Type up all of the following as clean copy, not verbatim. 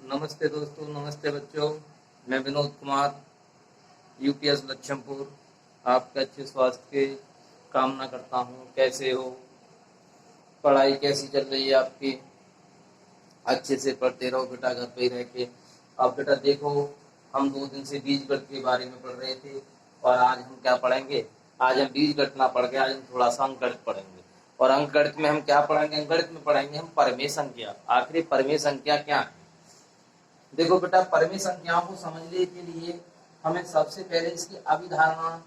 नमस्ते दोस्तों, नमस्ते बच्चों। मैं विनोद कुमार, यूपीएस लक्ष्मपुर, आपके अच्छे स्वास्थ्य के कामना करता हूँ। कैसे हो? पढ़ाई कैसी चल रही है आपकी? अच्छे से पढ़ते रहो बेटा, घर पे ही रह के। अब बेटा देखो, हम 2 दिन से बीजगणित के बारे में पढ़ रहे थे और आज हम क्या पढ़ेंगे? आज हम बीजगणित ना पढ़ के आज हम थोड़ा सा अंकगणित पढ़ेंगे। और अंकगणित में हम क्या पढ़ेंगे? अंकगणित में पढ़ेंगे हम परमेय संख्या। आखिर परमेय संख्या क्या है? देखो बेटा, परमेय संख्याओं को समझने के लिए हमें सबसे पहले इसकी अभिधारणा,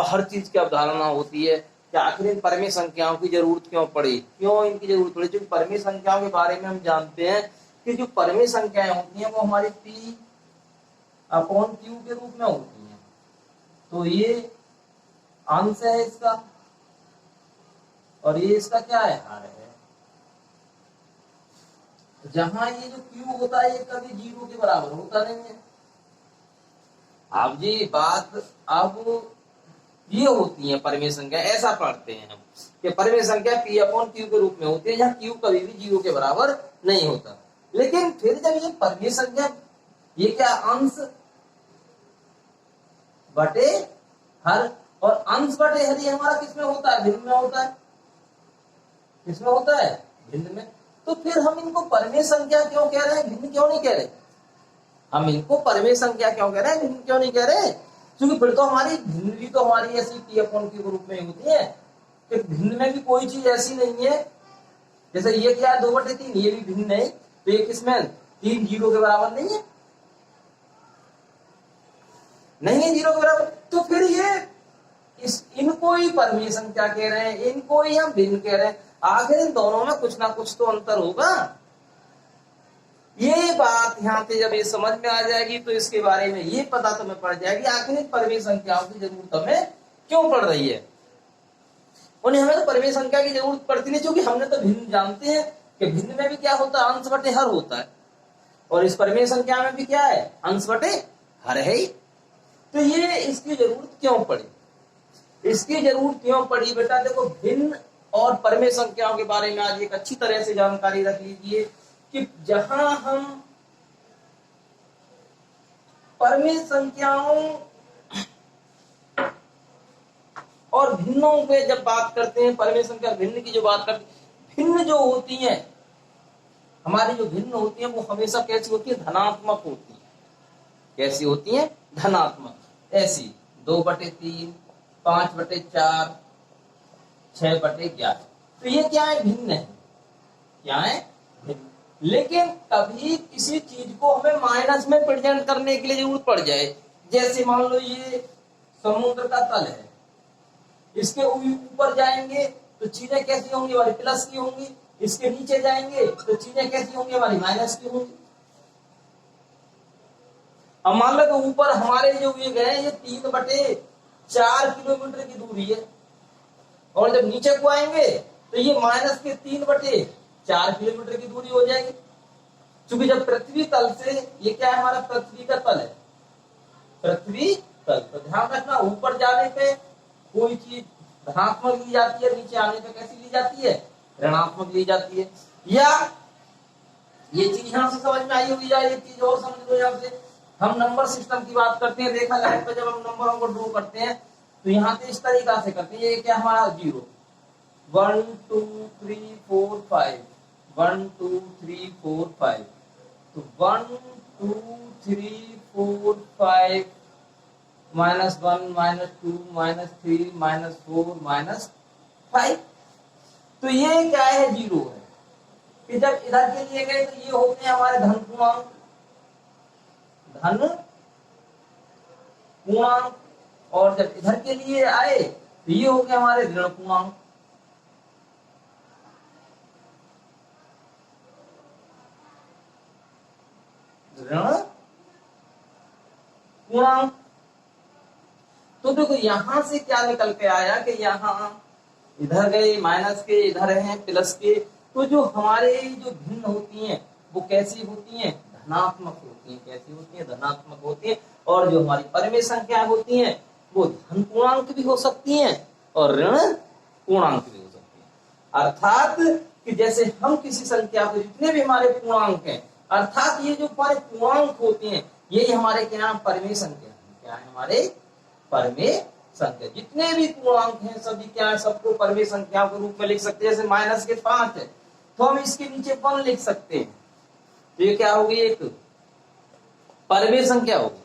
हर चीज की अवधारणा होती है कि आखिर इन परमेय संख्याओं की जरूरत क्यों पड़ी, क्यों इनकी जरूरत पड़ी। जो परमेय संख्याओं के बारे में हम जानते हैं कि जो परमेय संख्याएं होती हैं वो हमारी P अपॉन Q के रूप में होती हैं। तो ये अंश है इसका और ये इसका क्या है? हर है। जहां ये जो Q होता है ये कभी 0 के बराबर होता नहीं है। अब जी बात अब ये होती है परमेय संख्या, ऐसा पढ़ते हैं हम कि परमेय संख्या P अपॉन Q के रूप में होती है, जहाँ Q कभी भी 0 के बराबर नहीं होता। लेकिन फिर जब ये परमेय संख्या, ये क्या अंश बटे हर, और अंश बटे हर ये हमारा किसमें होता है? भिन्न में होता है। किसमें होता है? भिन्न में। तो फिर हम इनको परमेय संख्या क्यों कह रहे हैं, भिन्न क्यों नहीं कह रहे? हम इनको परमेय संख्या क्यों कह रहे हैं, भिन्न क्यों नहीं कह रहे? क्योंकि फिर तो हमारी भिन्न भी तो हमारी ऐसी P अपॉन Q के रूप में होती है। कि भिन्न में भी कोई चीज ऐसी नहीं है, जैसे ये क्या है 2/3, ये भी भिन्न नहीं, तो ये किसमें 3 0 के बराबर नहीं है, नहीं है 0 के बराबर। तो फिर ये इनको ही परमेय संख्या कह रहे हैं, इनको ही हम भिन्न कह रहे हैं। आखिर इन दोनों में कुछ ना कुछ तो अंतर होगा। ये बात यहाँ पे जब ये समझ में आ जाएगी तो इसके बारे में ये पता तुम्हें पड़ जाएगी आखिर परमेय संख्याओं की जरूरत हमें क्यों पड़ रही है। उन्हें हमें तो परमेय संख्या की जरूरत पड़ती नहीं, क्योंकि हमने तो भिन्न जानते हैं कि भिन्न में भी क्या होता है? अंश बटे हर होता है। और इस परमेय संख्या में भी क्या है? अंश बटे हर है ही। तो ये इसकी जरूरत क्यों पड़ी? इसकी जरूरत क्यों पड़ी बेटा? देखो, भिन्न और परमेय संख्याओं के बारे में आज एक अच्छी तरह से जानकारी रख लीजिए कि जहां हम परमेय संख्याओं और भिन्नों पे जब बात करते हैं, परमेय संख्या भिन्न की जो बात करते हैं, भिन्न जो होती हैं हमारी, जो भिन्न होती हैं वो हमेशा कैसी होती है? धनात्मक होती है। कैसी होती है? धनात्मक। ऐसी 2/3, 5/4, 6/11। तो ये क्या है? भिन्न है। क्या है? भिन्न। लेकिन कभी किसी चीज को हमें माइनस में प्रेजेंट करने के लिए जरूरत पड़ जाए, जैसे मान लो ये समुद्र का तल है, इसके ऊपर जाएंगे तो चीजें कैसी होंगी? हमारी प्लस की होंगी। इसके नीचे जाएंगे तो चीजें कैसी होंगी? हमारी माइनस की होंगी। अब मान लो कि ऊपर हमारे जो ये गए ये 3/4 किलोमीटर की दूरी है, और जब नीचे को आएंगे तो ये माइनस के 3/4 किलोमीटर की दूरी हो जाएगी। क्योंकि जब पृथ्वी तल से, ये क्या है? हमारा पृथ्वी का तल है, पृथ्वी तल। तो ध्यान रखना, ऊपर जाने पे कोई चीज धनात्मक ली जाती है, नीचे आने पे कैसी ली जाती है? ऋणात्मक ली जाती है। या ये चीज यहां से समझ में आई होगी, या एक चीज और समझ लो। यहां से हम नंबर सिस्टम की बात करते हैं, रेखा लाइन पे जब हम नंबरों को ड्रॉ करते हैं तो यहाँ से इस तरीका से करते हैं। ये क्या हमारा 0, 1 2 3 4 5, 1 2 3 4 5। तो 1 2 3 4 5 -1 -2 -3 -4 -5। तो ये क्या है? 0 है। कि जब इधर के लिए गए तो ये होते हैं हमारे धन पूर्णांक, धन पूर्णांक। और जब इधर के लिए आए तो ये हो गए हमारे ऋण पूर्णांक। ऋण पूर्णांक। तो देखो यहां से क्या निकल के आया कि यहां इधर गए माइनस के, इधर हैं प्लस के। तो जो हमारे जो भिन्न होती हैं वो कैसी होती हैं? धनात्मक होती हैं। कैसी होती हैं? धनात्मक होती हैं। और जो हमारी परमेय संख्या होती हैं वो धन पूर्णांक भी हो सकती हैं और ऋण पूर्णांक भी हो सकती हैं। अर्थात कि जैसे हम किसी संख्या को, जितने भी हमारे पूर्णांक हैं अर्थात ये जो हमारे पूर्णांक होते हैं यही हमारे क्या परमेय संख्या है। क्या है हमारे परमेय संख्या। जितने भी पूर्णांक हैं सभी क्या है, सबको परमेय संख्या के रूप में लिख सकते हैं। जैसे माइनस के 5 है तो हम इसके नीचे 1 लिख सकते हैं, तो ये क्या होगी, एक परमेय संख्या होगी।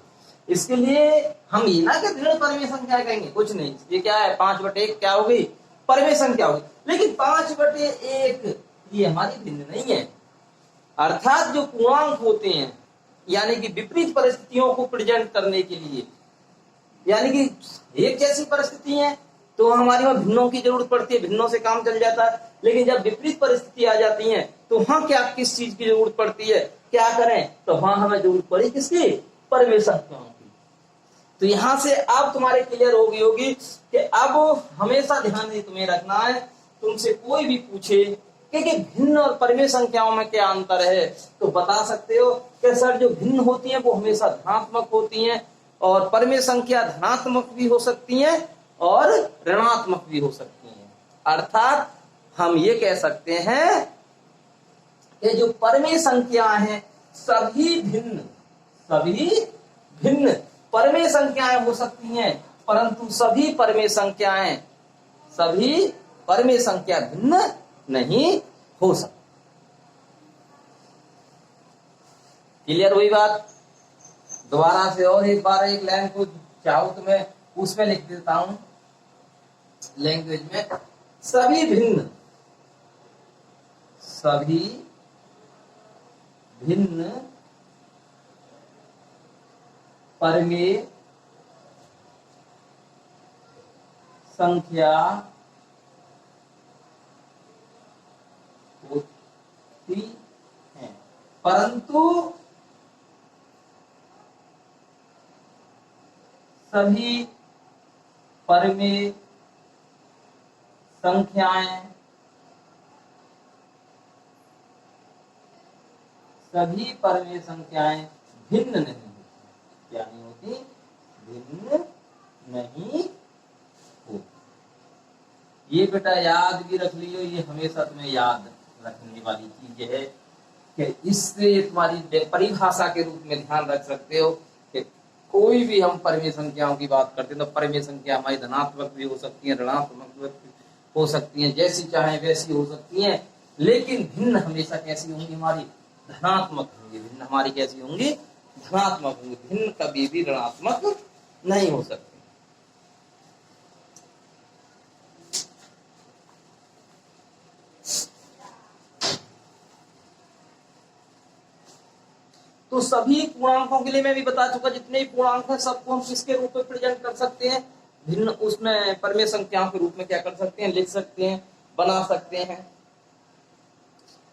इसके लिए हम ये ना कि ऋण परमेय संख्या कहेंगे, कुछ नहीं, ये क्या है 5/1 क्या होगी, परमेय संख्या होगी। लेकिन 5/1 ये हमारी भिन्न नहीं है। अर्थात जो पूर्णांक होते हैं यानी कि विपरीत परिस्थितियों को प्रेजेंट करने के लिए, यानी कि एक जैसी परिस्थिति है तो हमारी वहां भिन्नों की जरूरत पड़ती है, भिन्नों से काम चल जाता है। लेकिन जब विपरीत परिस्थिति आ जाती है तो वहां क्या किस चीज की जरूरत पड़ती है, क्या करें, तो वहां हमें जरूरत पड़ी किसकी, परमेय संख्याओं की। तो यहां से अब तुम्हारे क्लियर हो गई होगी कि अब हमेशा ध्यान में तुम्हें रखना है, तुमसे कोई भी पूछे कि भिन्न और परमेय संख्याओं में क्या अंतर है, तो बता सकते हो कि सर जो भिन्न होती हैं वो हमेशा धनात्मक होती हैं, और परमेय संख्या धनात्मक भी हो सकती हैं और ऋणात्मक भी हो सकती हैं। अर्थात हम ये कह सकते हैं कि जो परमेय संख्या हैं सभी भिन्न परमेय संख्याएं हो सकती हैं, परंतु सभी परमेय संख्या भिन्न नहीं हो सकती। क्लियर हुई बात। दोबारा से और एक बार एक लाइन को चाहो तो मैं उसमें लिख देता हूं लैंग्वेज में, सभी भिन्न परमेय संख्या होती है, परंतु सभी परमेय संख्याएं भिन्न नहीं होती। क्या नहीं होती, भिन्न नहीं होती। ये बेटा याद भी रख लियो, ये हमेशा तुम्हें याद रखने वाली चीज है कि इससे तुम्हारी परिभाषा के रूप में ध्यान रख सकते हो कि कोई भी हम परमेय संख्याओं की बात करते हैं तो परमेय संख्या हमारी धनात्मक भी हो सकती है, ऋणात्मक भी हो सकती है, जैसी चाहे वैसी हो सकती है, लेकिन भिन्न हमेशा कैसी होंगी, हमारी धनात्मक होंगी। भिन्न हमारी कैसी होंगी, धनात्मक होंगी। भिन्न कभी भी ऋणात्मक नहीं हो सकती। तो सभी पूर्णांकों के लिए मैं भी बता चुका, जितने भी पूर्णांक हैं सबको हम किसके रूप में प्रेजेंट कर सकते हैं, भिन्न उसमें परमेय संख्याओं के रूप में क्या कर सकते हैं, लिख सकते हैं, बना सकते हैं।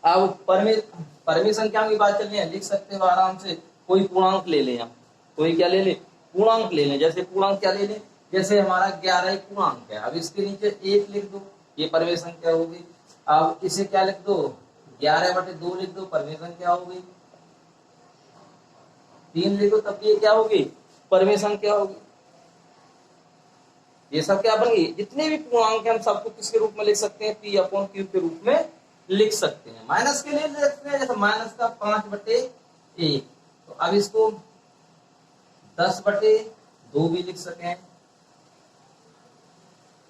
अब परमेय संख्याओं की बात चल रही है, लिख सकते हो आराम से। कोई पूर्णांक ले लें, हम कोई क्या ले लें, पूर्णांक ले लें। जैसे पूर्णांक क्या ले लें, जैसे हमारा 11 एक पूर्णांक है, अब इसके नीचे 1 लिख दो, ये परमेय संख्या हो गई। अब इसे क्या लिख दो, 11/2 लिख दो, परमेय संख्या हो गई। 3 लिखो तब ये क्या होगी, परमेय संख्या होगी। ये सब क्या बन गई, जितने भी पूर्णांक हैं हम सबको किसके रूप में लिख सकते हैं, P/Q के रूप में लिख सकते हैं। माइनस के लिए लिख सकते हैं, जैसे माइनस का 5/1, तो अब इसको 10/2 भी लिख सकें,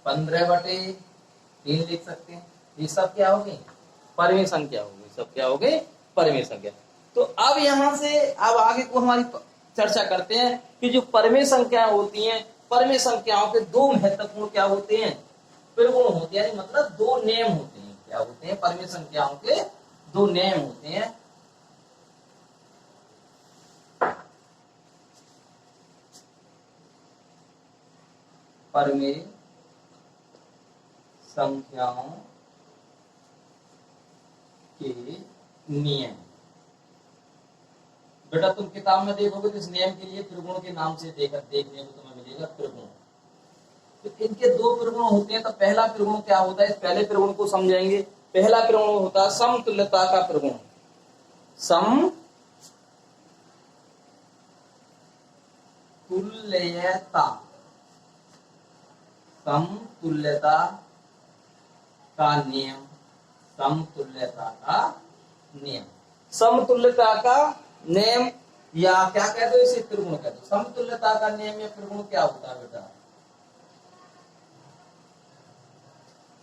15/3 लिख सकते हैं। ये सब क्या हो गई, परमेय संख्या हो गई। सब क्या हो गई, परमेय संख्या। तो अब यहां से अब आगे को हमारी चर्चा करते हैं कि जो परमेय संख्याएं होती हैं, परमेय संख्याओं के 2 महत्वपूर्ण क्या होते हैं, प्रगुण होते हैं, मतलब 2 नेम होते हैं। क्या होते हैं, परमेय संख्याओं के 2 नेम होते हैं। परमेय संख्याओं के नियम। बेटा तुम किताब में देखोगे तो इस नियम के लिए त्रिगुण के नाम से देखने को तुम्हें मिलेगा, त्रिगुण। तो इनके 2 त्रिगुण होते हैं। तो पहला त्रिगुण क्या होता है, पहले त्रिगुण को समझेंगे। पहला त्रिगुण होता है समतुल्यता का त्रिगुण। समतुल्यता का नियम, समतुल्यता का नियम। समतुल्यता का नियम, या क्या कहते हो इसे, त्रिगुण कहते हो। समतुल्यता का नियम या त्रिगुण क्या होता है बेटा?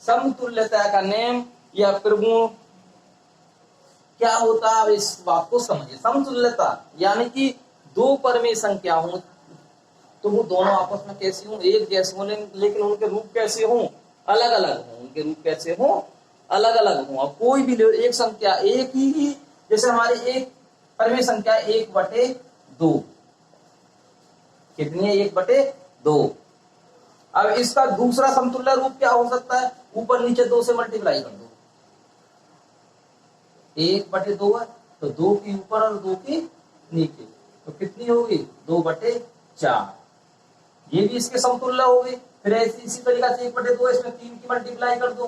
समतुल्यता का नियम या त्रिगुण क्या होता है, इस बात को समझिए। समतुल्यता यानी कि दो परमेय संख्या हो तो वो दोनों आपस में कैसे हों, एक जैसे हों, लेकिन उनके रूप कैसे हों, अलग अलग हों। उनके रूप कैसे हों, अलग अलग हों। अब कोई भी एक संख्या एक ही, जैसे हमारी एक परमेय संख्या 1/2, कितनी है? 1/2। अब इसका दूसरा समतुल्य रूप क्या हो सकता है? ऊपर नीचे 2 से मल्टीप्लाई कर दो। 1/2 है तो 2 की ऊपर और 2 की नीचे, तो कितनी होगी? 2/4। ये भी इसके समतुल्य हो गई। फिर इसी तरीका से 1/2 इसमें 3 की मल्टीप्लाई कर दो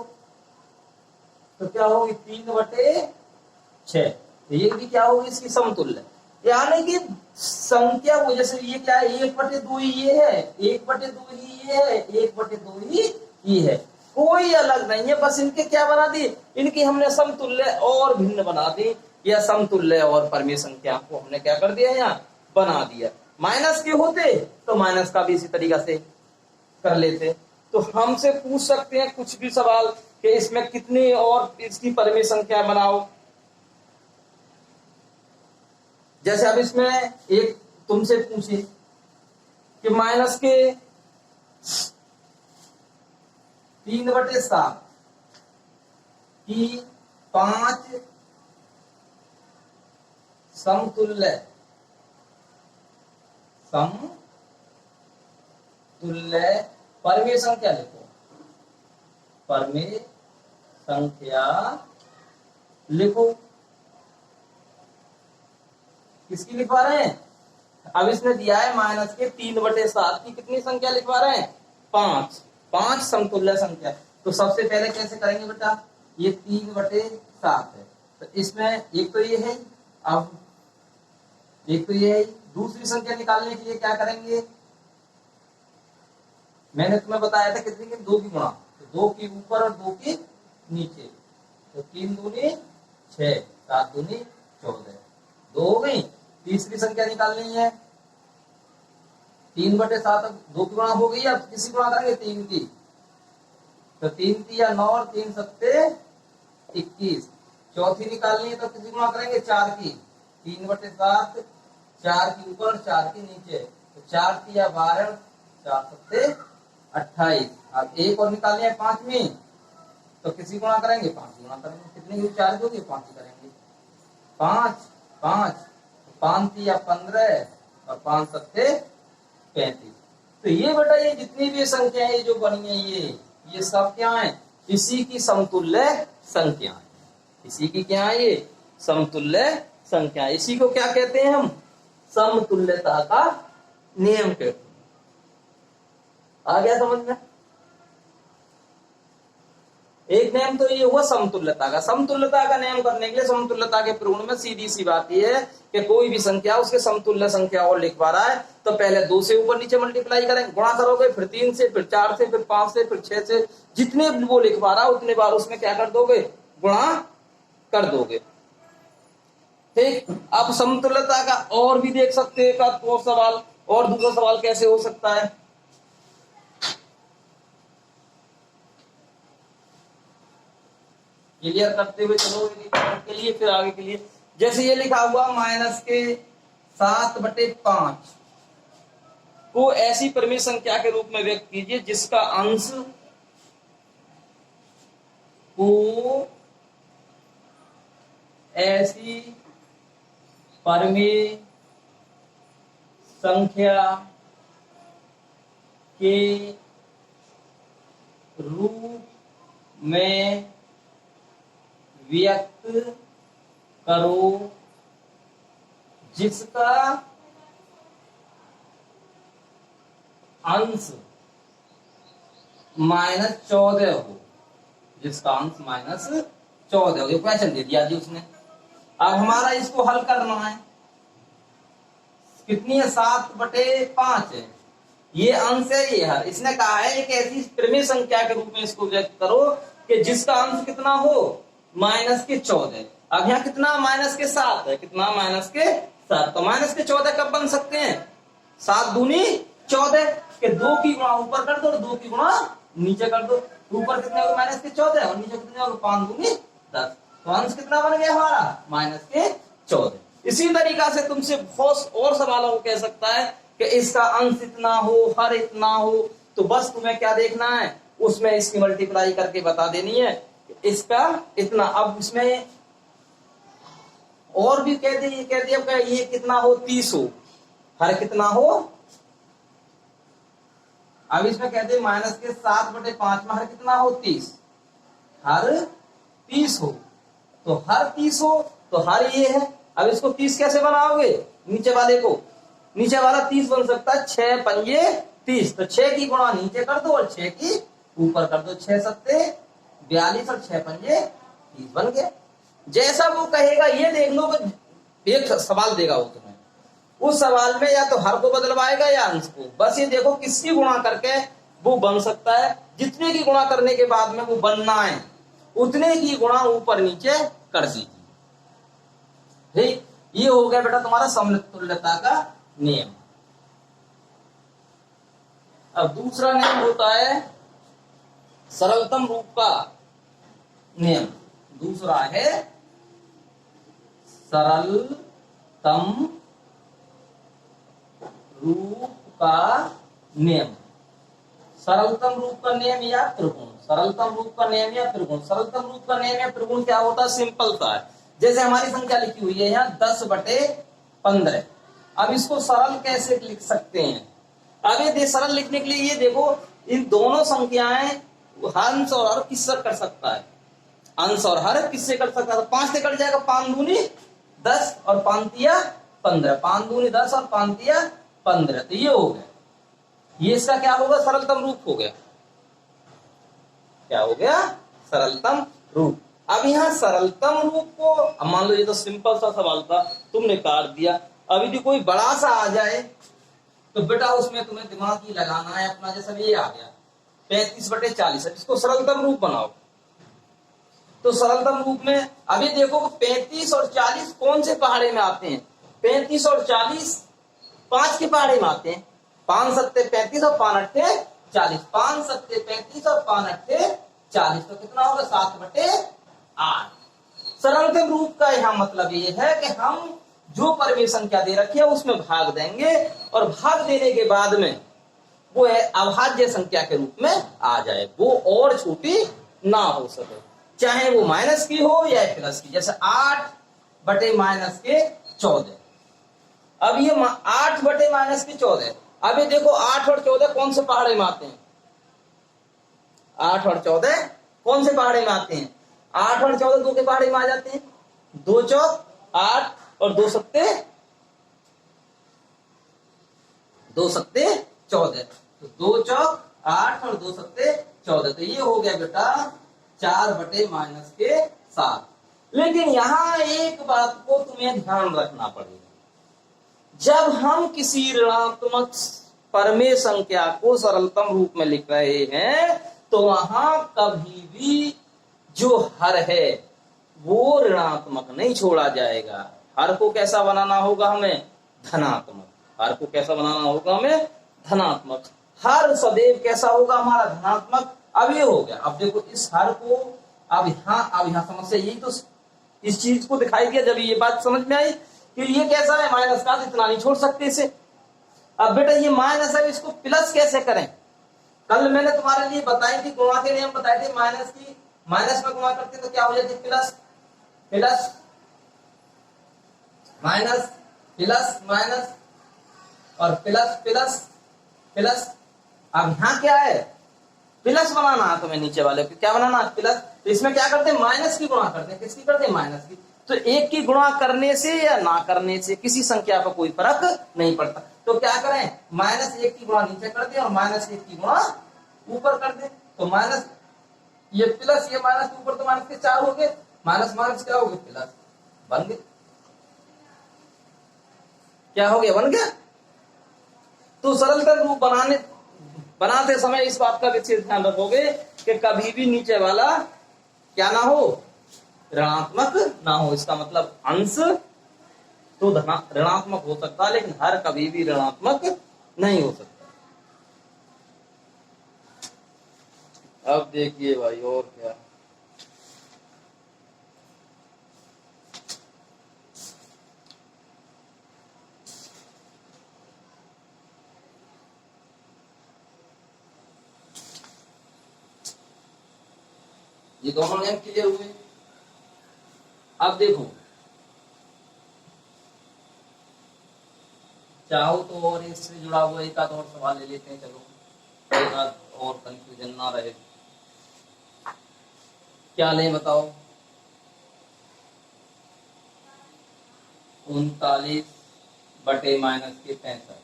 तो क्या होगी? 3/6। तो ये भी क्या होगी? इसकी समतुल्य। यानी कि संख्या वो, जैसे ये क्या है? 1/2 ही ये है, 1/2 ही ये है, 1/2 ही ये है, कोई अलग नहीं है। बस इनके क्या बना दी? इनकी हमने समतुल्य और भिन्न बना दी, या समतुल्य और परमेय संख्या को हमने क्या कर दिया? यहाँ बना दिया। माइनस के होते तो माइनस का भी इसी तरीका से कर लेते। तो हमसे पूछ सकते हैं कुछ भी सवाल कि इसमें कितनी और इसकी परमेय संख्या बनाओ। जैसे अब इसमें एक तुमसे पूछे कि माइनस के 3/7 की 5 समतुल्य परमेय संख्या लिखो। परमेय संख्या लिखो। किसकी लिखवा रहे हैं? अब इसने दिया है माइनस के 3/7 की कितनी संख्या लिखवा रहे हैं? 5 समतुल्य संख्या। तो सबसे पहले कैसे करेंगे बेटा? ये 3/7 है तो इसमें एक तो ये है, अब एक तो ये है। दूसरी संख्या निकालने के लिए क्या करेंगे? मैंने तुम्हें बताया था कितनी की? 2 की गुणा, तो 2 की ऊपर और 2 की नीचे, तो 3 दूनी 6, 7 दूनी 14, 2 हो गई। तीसरी संख्या निकालनी है, 3/7, 2 की गुणा हो गई। अब किसी गुणा करेंगे? 3 की, तो 3 की या 9 और 3 सत्ते 21। चौथी निकालनी है तो किसी गुणा करेंगे? 4 की, 3/7, 4 की ऊपर 4 की नीचे, तो 4 की या 12, 4 सत्ते 28। अब एक और निकालनी है 5वीं, तो किसी गुणा करेंगे? 5 गुणा करेंगे। कितनी की 4 की होगी? 5 ही करेंगे। 5 5 या 15 और 5 सत्ते 35। तो ये बेटा ये जितनी भी संख्या है जो बनी है ये सब क्या है? इसी की समतुल्य संख्या है। इसी की क्या है? ये समतुल्य संख्या। इसी को क्या कहते हैं हम? समतुल्यता का नियम कहते हैं। आ गया समझ में? एक नियम तो ये हुआ समतुल्यता का। समतुल्यता का नियम करने के लिए समतुल्यता के प्रगुण में सीधी सी बात ये है कि कोई भी संख्या उसके समतुल्य संख्या और लिखवा रहा है तो पहले 2 से ऊपर नीचे मल्टीप्लाई करेंगे, गुणा करोगे, फिर 3 से, फिर 4 से, फिर 5 से, फिर 6 से, जितने वो लिखवा रहा है उतने बार उसमें क्या कर दोगे? गुणा कर दोगे। ठीक। आप समतुल्यता का और भी देख सकते हैं। एक और सवाल, और दूसरा सवाल कैसे हो सकता है? क्लियर करते हुए चलो के लिए, फिर आगे के लिए। जैसे ये लिखा हुआ माइनस के 7/5 को ऐसी परमेय संख्या के रूप में व्यक्त कीजिए जिसका अंश को ऐसी परमेय संख्या के रूप में व्यक्त करो जिसका अंश -14 हो। जिसका अंश -14 हो। ये क्वेश्चन दे दिया जी उसने। अब हमारा इसको हल करना है। कितनी है? 7/5 है। ये अंश है, ये हर। इसने कहा है एक ऐसी परमेय संख्या के रूप में इसको व्यक्त करो कि जिसका अंश कितना हो? -14। अब यहाँ कितना माइनस के 7 है, कितना माइनस के 7, तो माइनस के 14 कब बन सकते हैं? 7 दूनी 14 के 2 की गुणा ऊपर कर दो और 2 की गुणा नीचे कर दो। ऊपर कितने होगा? माइनस के 14 और नीचे कितने होगा? 5 दूनी 10। तो अंश कितना बन गया हमारा? माइनस के 14। इसी तरीका से तुमसे बहुत और सवालों को कह सकता है कि इसका अंश इतना हो, हर इतना हो, तो बस तुम्हें क्या देखना है, उसमें इसकी मल्टीप्लाई करके बता देनी है इसका इतना। अब इसमें और भी कह दिया ये कितना हो? 30 हो, हर कितना हो? अब इसमें कहते हैं माइनस के 7/5 में हर कितना हो? 30, हर 30 हो, तो हर 30 हो तो हर ये है। अब इसको 30 कैसे बनाओगे? नीचे वाले को, नीचे वाला 30 बन सकता है 6 पंजे 30, तो 6 की गुणा नीचे कर दो और 6 की ऊपर कर दो। 6 सत्ते 42 और 6 पंजे 30 बन गया। जैसा वो कहेगा ये देख लो, एक सवाल देगा वो तुम्हें, उस सवाल में या तो हर को बदलवाएगा या अंश को। बस ये देखो किसकी गुणा करके वो बन सकता है। जितने की गुणा करने के बाद में वो बनना है उतने की गुणा ऊपर नीचे कर दीजिए। ठीक, ये हो गया बेटा तुम्हारा समतुल्यता का नियम। अब दूसरा नियम होता है सरलतम रूप का नियम। दूसरा है सरलतम रूप का नियम। सरलतम रूप का नियम या त्रिकोण, सरलतम रूप का नियम या त्रिकोण। सरलतम रूप का नियम या त्रिकोण क्या होता है? सिंपल सा है। जैसे हमारी संख्या लिखी हुई है यहाँ 10/15। अब इसको सरल कैसे लिख सकते हैं? अब ये सरल लिखने के लिए ये देखो, इन दोनों संख्याएं अंश और हर किससे कर सकता है? अंश और हर किससे कर सकता है? 5 से कट जाएगा, 5 दूनी 10 और 5 तिया 15, 5 दूनी 10 और 5 तिया 15, तो ये हो गया। ये इसका क्या होगा? सरलतम रूप हो गया। क्या हो गया? सरलतम रूप। अब यहाँ सरलतम रूप को मान लो, ये तो सिंपल सा सवाल था, तुमने काट दिया। अभी भी कोई बड़ा सा आ जाए तो बेटा उसमें तुम्हें दिमाग ही लगाना है अपना। जैसा ये आ गया 35/40, इसको सरलतम रूप बनाओ। तो सरलतम रूप में अभी देखो 35 और 40 कौन से पहाड़े में आते हैं? 35 और 40 5 के पहाड़े में आते हैं। 5 सत्ते 35 और 5 अट्ठे 40, 5 सत्ते 35 और 5 अट्ठे 40, तो कितना होगा? 7/8। सरलतम रूप का यहाँ मतलब ये है कि हम जो परिमेय संख्या दे रखी है उसमें भाग देंगे और भाग देने के बाद में वो है अभाज्य संख्या के रूप में आ जाए, वो और छोटी ना हो सके, चाहे वो माइनस की हो या प्लस की। जैसे 8/-14। अब ये 8/-14। अब ये देखो 8 और 14 कौन से पहाड़े में आते हैं? 8 और 14 कौन से पहाड़े में आते हैं? 8 और 14 दो के पहाड़े में आ जाते हैं। 2 चौक 8 और 2 सत्ते 14, तो 2 चौक 8 और 2 सत्ते 14, तो ये हो गया बेटा 4/-7। लेकिन यहां एक बात को तुम्हें ध्यान रखना पड़ेगा, जब हम किसी ऋणात्मक परिमेय संख्या को सरलतम रूप में लिख रहे हैं तो वहां कभी भी जो हर है वो ऋणात्मक नहीं छोड़ा जाएगा। हर को कैसा बनाना होगा हमें? धनात्मक। हर को कैसा बनाना होगा हमें? धनात्मक। हर सदैव कैसा होगा हमारा? धनात्मक। अब ये हो गया। अब देखो इस हर को अब यहाँ समस्या यही, तो इस चीज को दिखाई दिया जब ये बात समझ में आई कि ये कैसा है, माइनस का, इतना नहीं छोड़ सकते इसे। अब बेटा ये माइनस है, इसको प्लस कैसे करें? कल मैंने तुम्हारे लिए बताई थी, गुणा के नियम बताए थे। माइनस की माइनस में गुणा करते तो क्या हो जाती? Plus plus minus plus minus और प्लस प्लस प्लस। अब यहाँ क्या है? प्लस बनाना है तुम्हें, नीचे वाले को क्या बनाना है? प्लस। तो इसमें क्या करते हैं? माइनस की गुणा करते हैं। किसकी करते हैं? माइनस की। तो एक की गुणा करने से या ना करने से किसी संख्या पर कोई फर्क नहीं पड़ता। तो क्या करें? -1 की गुणा नीचे कर दे और -1 की गुणा ऊपर कर दे। तो माइनस ये प्लस ये माइनस ऊपर, तो माइनस के 4 हो गए, माइनस माइनस क्या हो गए? प्लस। बन गए। क्या हो गया? बन गया। तो सरलतम रूप बनाते समय इस बात का विशेष ध्यान रखोगे कि कभी भी नीचे वाला क्या ना हो? ऋणात्मक ना हो। इसका मतलब अंश तो ऋणात्मक हो सकता है, लेकिन हर कभी भी ऋणात्मक नहीं हो सकता। अब देखिए भाई और क्या, ये दोनों नियम क्लियर हुए। अब देखो, चाहो तो और इससे जुड़ा हुआ एक आध और सवाल ले लेते हैं, चलो एक आध और कंफ्यूजन ना रहे। क्या लें बताओ? 39 बटे -65।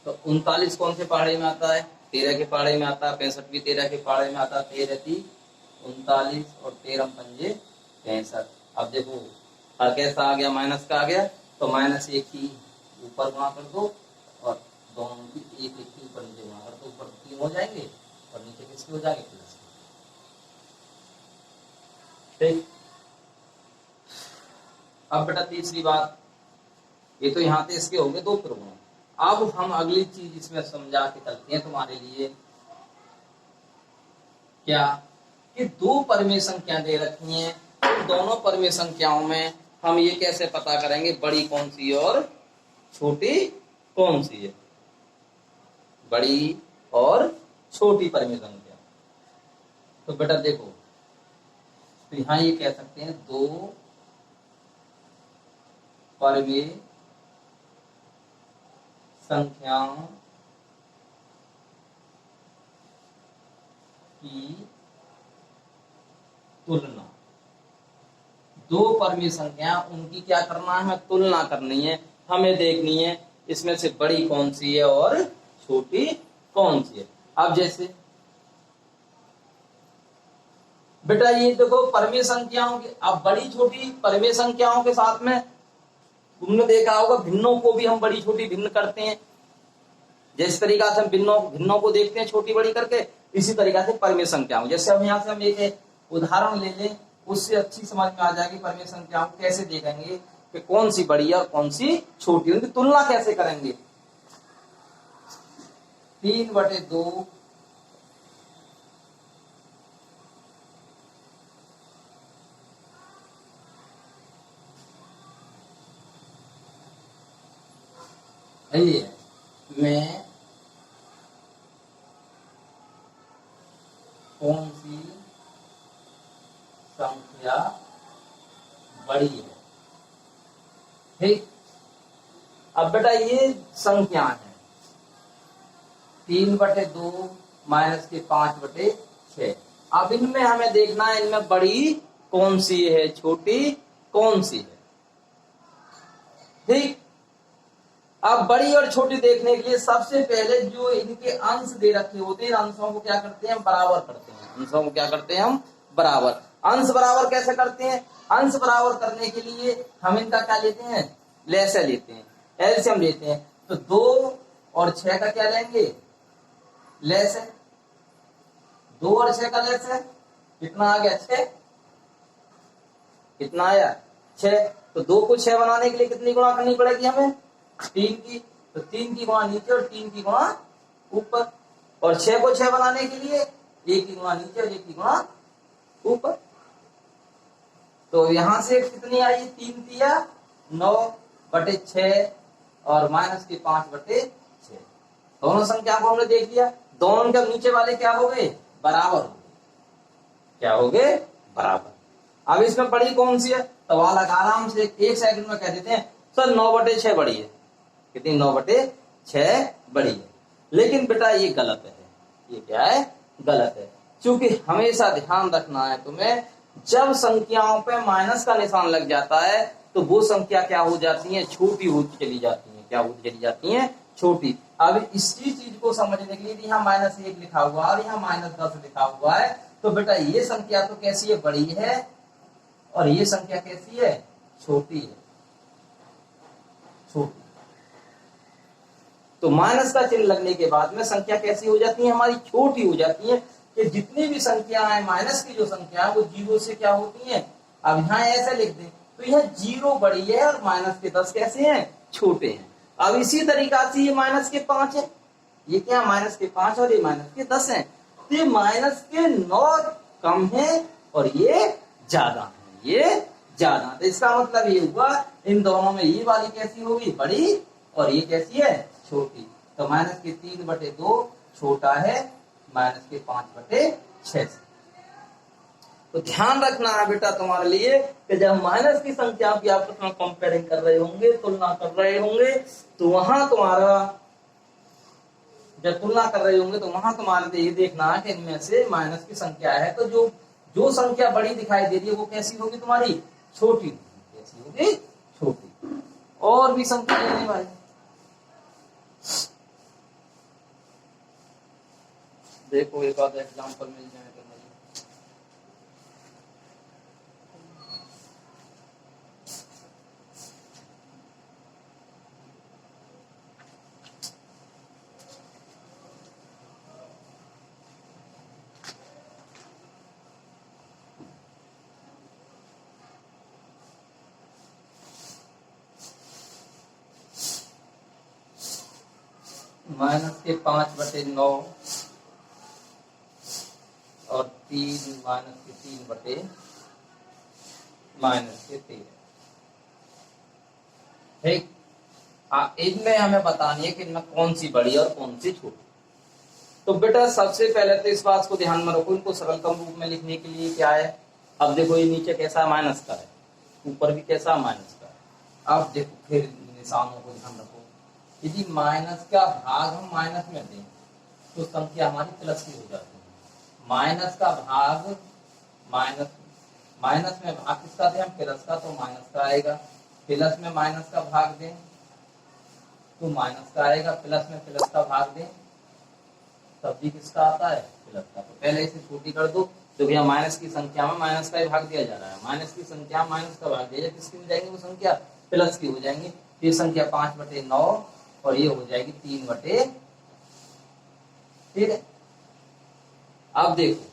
तो 39 कौन से पहाड़े में आता है? 13 के पहाड़े में आता है। 65 भी 13 के पहाड़े में आता है। 13 थी 39 और 13 पंजे 65। अब देखो हर कैसा आ गया, माइनस का आ गया, तो माइनस एक ही ऊपर गुणा कर दो और दोनों की एक एक ही ऊपर नीचे गुणा कर दो। ऊपर 3 हो जाएंगे और नीचे किसके हो जाएंगे? प्लस। ठीक। अब बेटा तीसरी बात, ये तो यहाँ पे इसके हो गए 2 प्रगुण। अब हम अगली चीज इसमें समझा के चलते हैं तुम्हारे लिए, क्या कि 2 परिमेय संख्या दे रखी हैं, उन दोनों परिमेय संख्याओं में हम ये कैसे पता करेंगे बड़ी कौन सी है और छोटी कौन सी है? बड़ी और छोटी परिमेय संख्या। तो बेटा देखो, तो यहां ये कह सकते हैं 2 परिमेय संख्याओं की तुलना। 2 परिमेय संख्या, उनकी क्या करना है? हमें तुलना करनी है। हमें देखनी है इसमें से बड़ी कौन सी है और छोटी कौन सी है। अब जैसे बेटा ये देखो परिमेय संख्याओं की, अब बड़ी छोटी परिमेय संख्याओं के साथ में तुमने देखा होगा भिन्नों को भी हम बड़ी छोटी भिन्न करते हैं। जिस तरीका से हम भिन्नों को देखते हैं छोटी बड़ी करके, इसी तरीका से परिमेय संख्याओं, जैसे हम यहाँ से हम एक उदाहरण ले लें, उससे अच्छी समझ में आ जाएगी परिमेय संख्याओं कैसे देखेंगे कि कौन सी बड़ी है और कौन सी छोटी, उनकी तुलना कैसे करेंगे। 3/2 में कौन सी संख्या बड़ी है? ठीक। अब बेटा ये संख्या है 3/2 -5/6। अब इनमें हमें देखना है इनमें बड़ी कौन सी है, छोटी कौन सी है। ठीक। अब बड़ी और छोटी देखने के लिए सबसे पहले जो इनके अंश दे रखे होते हैं, अंशों को क्या करते हैं? हम बराबर करते हैं। अंशों को क्या करते हैं? हम बराबर। अंश बराबर कैसे करते हैं? अंश बराबर करने के लिए हम इनका क्या लेते हैं? लसागु लेते हैं, एलसीएम लेते हैं। तो 2 और 6 का क्या लेंगे? लसागु। 2 और 6 का लसागु कितना आ गया? 6। कितना आया? 6। तो 2 को 6 बनाने के लिए कितनी गुणा करनी पड़ेगी हमें? 3 की। तो 3 की गुणा नीचे और 3 की गुणा ऊपर। और 6 को 6 बनाने के लिए 1 की गुणा नीचे और 1 की गुणा ऊपर। तो यहां से कितनी आई? 3 दिया 9/6 और -5/6। दोनों संख्या को हमने देख लिया। दोनों के नीचे वाले क्या हो गए? बराबर हो गए। क्या हो गए? बराबर। अब इसमें बड़ी कौन सी है? तो वाला आराम से 1 सेकंड में कह देते हैं सर 9/6 बड़ी है। कितनी? 9/6 बड़ी है। लेकिन बेटा ये गलत है। ये क्या है? गलत है। क्योंकि हमेशा ध्यान रखना है तुम्हें, जब संख्याओं पे माइनस का निशान लग जाता है तो वो संख्या क्या हो जाती है? छोटी होती चली जाती है। क्या होती चली जाती है? छोटी। अब इसी चीज को समझने के लिए यहाँ -1 लिखा हुआ और यहाँ -10 लिखा हुआ है, तो बेटा ये संख्या तो कैसी है? बड़ी है। और ये संख्या कैसी है? छोटी है। छोटी। तो माइनस का चिन्ह लगने के बाद में संख्या कैसी हो जाती है? हमारी छोटी हो जाती है। कि जितनी भी संख्या है माइनस की जो संख्या है वो 0 से क्या होती है? अब यहाँ ऐसे लिख दे तो यह 0 बड़ी है और माइनस के 10 कैसे हैं, छोटे हैं। अब इसी तरीका से ये माइनस के 5 है, ये क्या माइनस के 5 और ये माइनस के 10 है, तो ये माइनस के 9 कम है और ये ज्यादा है, ये ज्यादा। तो इसका मतलब ये हुआ इन दोनों में ये वाली कैसी होगी, बड़ी, और ये कैसी है, छोटी। तो माइनस के 3/2 छोटा है माइनस के 5/6 से। तो ध्यान रखना है बेटा तुम्हारे लिए कि जब माइनस की संख्या की आपस में कंपेयरिंग कर रहे होंगे, तुलना कर रहे होंगे, तो वहां तुम्हारा जब तुलना कर रहे होंगे तो वहां तुम्हारे ये देखना है कि इनमें से माइनस की संख्या है तो जो संख्या बड़ी दिखाई दे रही है वो कैसी होगी तुम्हारी, छोटी। कैसी होगी, छोटी। और भी संख्या लेने भाई, देखो एक आधा एग्जाम्पल मिल जाए तो मुझे। माइनस के 5/9 और 3 माइनस के 3/-13। ठीक, इनमें हमें बतानी है कि इनमें कौन सी बड़ी और कौन सी छोटी। तो बेटा सबसे पहले तो इस बात को ध्यान में रखो, इनको सरलतम रूप में लिखने के लिए क्या है, अब देखो ये नीचे कैसा माइनस का है, ऊपर भी कैसा माइनस का है। अब देखो फिर निशानों को ध्यान रखो, यदि माइनस का भाग हम माइनस में दें तो संख्या हमारी प्लस की हो जाती है। माइनस का भाग माइनस में भाग किसका दें हम, प्लस का, तो माइनस का आएगा। प्लस में माइनस का भाग दें तो माइनस का आएगा। प्लस में प्लस का भाग दें तब भी किसका आता है, प्लस का। तो पहले इसे छोटी कर दो, तो भैया माइनस की संख्या में माइनस का ही भाग दिया जा रहा है, माइनस की संख्या में माइनस का भाग दिया, किसकी हो जाएंगी वो संख्या, प्लस की हो जाएंगी। ये संख्या 5/9 और ये हो जाएगी 3/, ठीक है। अब देखो,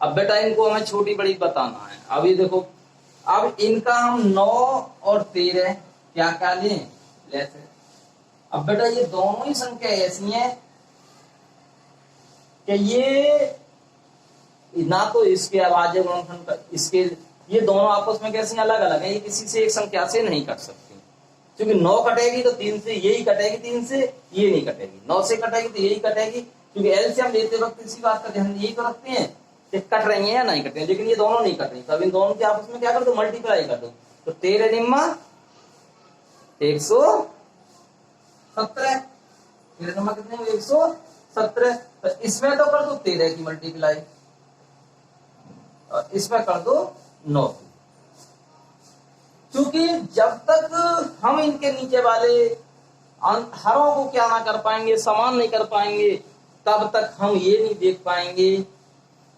अब बेटा इनको हमें छोटी बड़ी बताना है। अभी देखो, अब इनका हम 9 और 13 क्या क्या लें, लेते। अब बेटा ये दोनों ही संख्या ऐसी हैं कि ये ना तो इसके अभाज्य गुणनखंड इसके, ये दोनों आपस में कैसे अलग अलग है, ये किसी से एक संख्या से नहीं कट सकती। क्योंकि 9 कटेगी तो 3 से यही कटेगी, 3 से ये नहीं कटेगी, 9 से कटेगी तो यही कटेगी। क्योंकि एलसीएम लेते वक्त इसी बात का ध्यान यही तो रखते हैं कि कट रही है या नहीं कट रही है, लेकिन ये दोनों नहीं कट रही। तो अब इन दोनों के आपस में क्या कर दो, मल्टीप्लाई कर दो। तो 13 निम्मा 117, 13 निम्मा कितने 117। तो इसमें तो कर दो 13 की मल्टीप्लाई और इसमें कर दो 9। क्योंकि जब तक हम इनके नीचे वाले हरों को क्या ना कर पाएंगे, समान नहीं कर पाएंगे, तब तक हम ये नहीं देख पाएंगे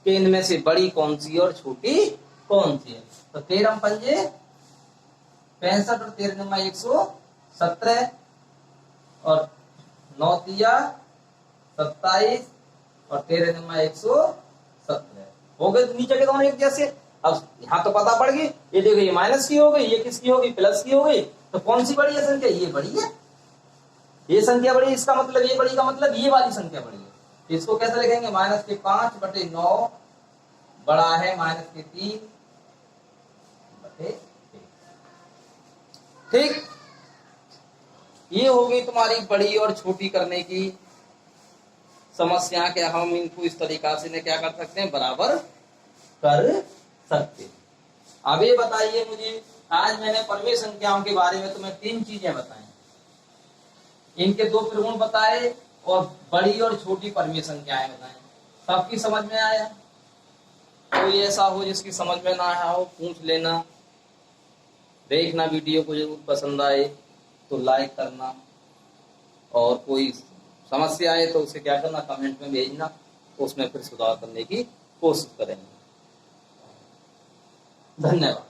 कि इनमें से बड़ी कौन सी और छोटी कौन सी है। तो 13 पंजे 65 और 13 नंबर 117 और 9 तिया 27 और 13 नंबर 117 हो गए। नीचे के दोनों एक जैसे। अब यहाँ तो पता पड़ गई, ये देखो ये माइनस की हो गई, ये किसकी हो गई, प्लस की हो गई। तो कौन सी बड़ी है संख्या, ये बड़ी है, ये संख्या बड़ी है। इसका मतलब ये बड़ी का मतलब ये वाली संख्या बड़ी है। इसको कैसे लिखेंगे, माइनस के 5/9 बड़ा है माइनस के 3/1। ठीक, ये हो गई तुम्हारी बड़ी और छोटी करने की समस्या के हम इनको इस तरीका से क्या कर सकते हैं, बराबर कर सकते। अब ये बताइए मुझे, आज मैंने परमेय संख्याओं के बारे में तुम्हें 3 चीजें बताई, इनके 2 प्रगुण बताए और बड़ी और छोटी परमेय संख्याएं बताएं। सबकी समझ में आया? कोई ऐसा हो जिसकी समझ में ना आया हो पूछ लेना। देखना वीडियो को जरूर पसंद आए तो लाइक करना, और कोई समस्या आए तो उसे क्या करना, कमेंट में भेजना, उसमें फिर सुधार करने की कोशिश करेंगे। धन्यवाद।